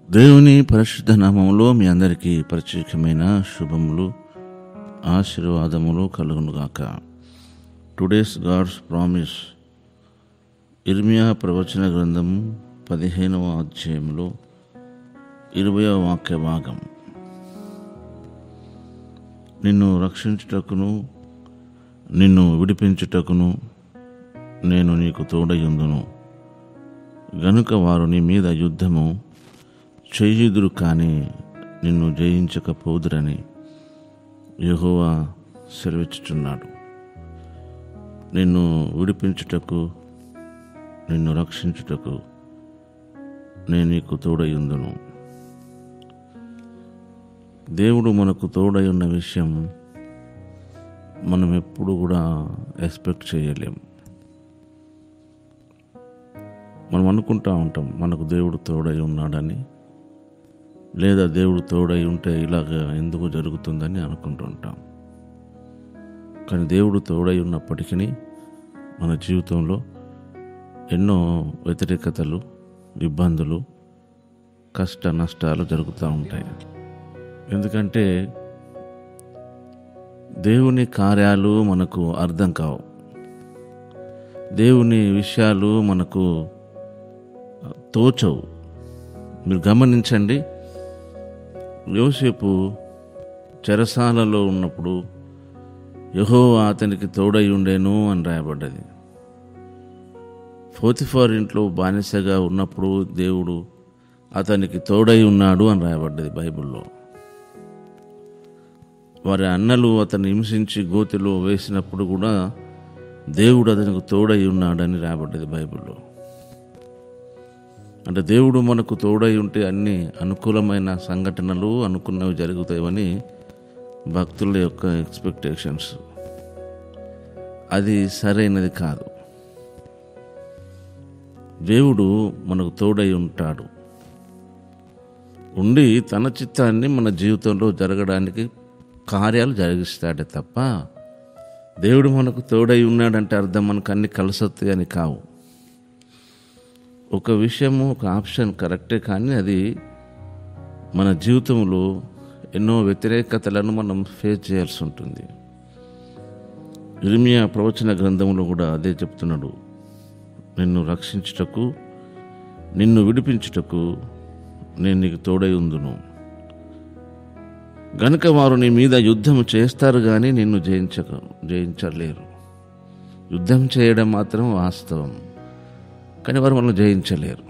దేవుని పరిశుద్ధ నామములో మీ అందరికీ ప్రత్యేకమైన శుభములు ఆశీర్వాదములు కలుగునుగాక. Today's God's promise. ఇర్మియా ప్రవచన గ్రంథము 15వ అధ్యాయంలో 20వ వాక్య భాగం. నిన్ను రక్షించుటకును నిన్ను విడిపించుటకును నేను నీకు తోడయుందును, గనుక వారు నీ మీద యుద్ధము చేయుదురు కానీ నిన్ను జయించకపోదురని యెహోవా సెలవిచ్చుచున్నాడు. నిన్ను విడిపించుటకు నిన్ను రక్షించుటకు నేను నీకు తోడయుందును. దేవుడు మనకు తోడై ఉన్న విషయం మనం ఎప్పుడు కూడా ఎక్స్పెక్ట్ చేయలేం. మనం అనుకుంటూ ఉంటాం మనకు దేవుడు తోడై ఉన్నాడని, లేదా దేవుడు తోడై ఉంటే ఇలాగ ఎందుకు జరుగుతుందని అనుకుంటూ ఉంటాం. కానీ దేవుడు తోడై ఉన్నప్పటికీ మన జీవితంలో ఎన్నో వ్యతిరేకతలు, ఇబ్బందులు, కష్ట నష్టాలు జరుగుతూ ఉంటాయి. ఎందుకంటే దేవుని కార్యాలు మనకు అర్థం కావు, దేవుని విషయాలు మనకు తోచవు. మీరు గమనించండి, యోసేపు చెరసాలలో ఉన్నప్పుడు యెహోవా అతనికి తోడై ఉండేను అని రాయబడ్డది. పోతిఫర్ ఇంట్లో బానిసగా ఉన్నప్పుడు దేవుడు అతనికి తోడై ఉన్నాడు అని రాయబడ్డది బైబిల్లో. వారి అన్నలు అతన్ని హింసించి గోతిలో వేసినప్పుడు కూడా దేవుడు అతనికి తోడై ఉన్నాడని రాయబడ్డది బైబిల్లో. అంటే దేవుడు మనకు తోడై ఉంటే అన్ని అనుకూలమైన సంఘటనలు అనుకున్నవి జరుగుతాయని భక్తుల యొక్క ఎక్స్పెక్టేషన్స్. అది సరైనది కాదు. దేవుడు మనకు తోడై ఉంటాడు, ఉండి తన చిత్తాన్ని మన జీవితంలో జరగడానికి కార్యాలు జరిగిస్తాడే తప్ప దేవుడు మనకు తోడై ఉన్నాడంటే అర్థం మనకు అన్ని కలిసొస్తాయని కావు. ఒక విషయము, ఒక ఆప్షన్ కరెక్టే, కానీ అది మన జీవితంలో ఎన్నో వ్యతిరేకతలను మనం ఫేస్ చేయాల్సి ఉంటుంది. ఇర్మియా ప్రవచన గ్రంథంలో కూడా అదే చెప్తున్నాడు. నిన్ను రక్షించుటకు నిన్ను విడిపించుటకు నేను నీకు తోడై ఉందును, గనుక వారు నీ మీద యుద్ధం చేస్తారు కానీ నిన్ను జయించలేరు. యుద్ధం చేయడం మాత్రం వాస్తవం, కానీ వారు మనల్ని జయించలేరు.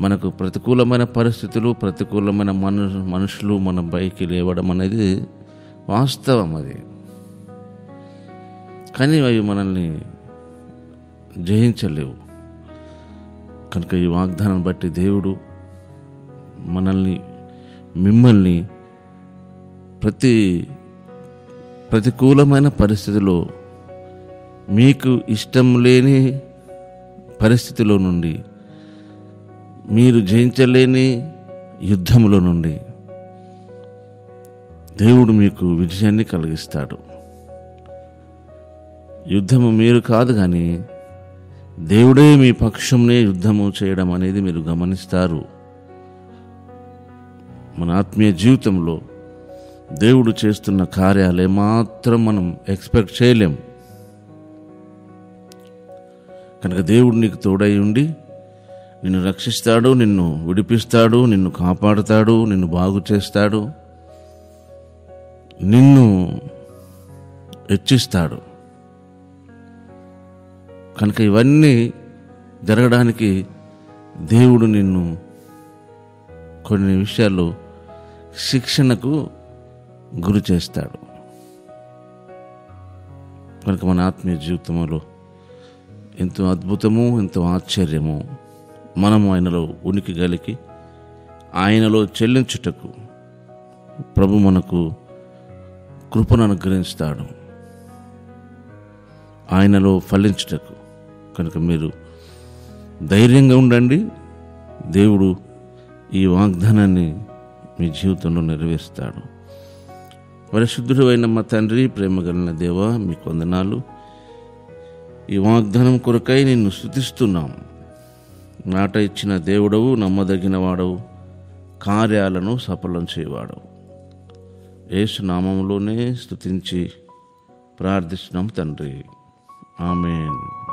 మనకు ప్రతికూలమైన పరిస్థితులు, ప్రతికూలమైన మనుషులు మన పైకి లేవడం అనేది వాస్తవం. అది కానీ అవి మనల్ని జయించలేవు. కనుక ఈ వాగ్దానం బట్టి దేవుడు మనల్ని, మిమ్మల్ని ప్రతికూలమైన పరిస్థితిలో, మీకు ఇష్టం లేని పరిస్థితిలో నుండి, మీరు జయించలేని యుద్ధములో నుండి దేవుడు మీకు విజయాన్ని కలిగిస్తాడు. యుద్ధము మీరు కాదు కానీ దేవుడే మీ పక్షంనే యుద్ధము చేయడం అనేది మీరు గమనిస్తారు. మన ఆత్మీయ జీవితంలో దేవుడు చేస్తున్న కార్యాలు ఏమాత్రం మనం ఎక్స్పెక్ట్ చేయలేం. కనుక దేవుడు నీకు తోడై ఉండి నిన్ను రక్షిస్తాడు, నిన్ను విడిపిస్తాడు, నిన్ను కాపాడుతాడు, నిన్ను బాగు చేస్తాడు, నిన్ను హెచ్చిస్తాడు. కనుక ఇవన్నీ జరగడానికి దేవుడు నిన్ను కొన్ని విషయాల్లో శిక్షణకు గురి చేస్తాడు. కనుక మన ఆత్మీయ జీవితంలో ఎంతో అద్భుతము, ఎంతో ఆశ్చర్యము మనము ఆయనలో ఉనికి కలిగి ఆయనలో చెల్లించుటకు ప్రభు మనకు కృపను అనుగ్రహిస్తాడు, ఆయనలో ఫలించుటకు. కనుక మీరు ధైర్యంగా ఉండండి. దేవుడు ఈ వాగ్దానాన్ని మీ జీవితంలో నెరవేరుస్తాడు. పరిశుద్ధుడు అయిన మా తండ్రి, ప్రేమ కలిగిన దేవా, మీకు వందనాలు. ఈ వాగ్దానం కొరకై నిన్ను స్తుతిస్తున్నాం. మాట ఇచ్చిన దేవుడవు, నమ్మదగిన వాడవు, కార్యాలను సఫలం చేయవాడవు. యేసు నామములోనే స్తుతించి ప్రార్థిస్తున్నాం తండ్రి. ఆమేన్.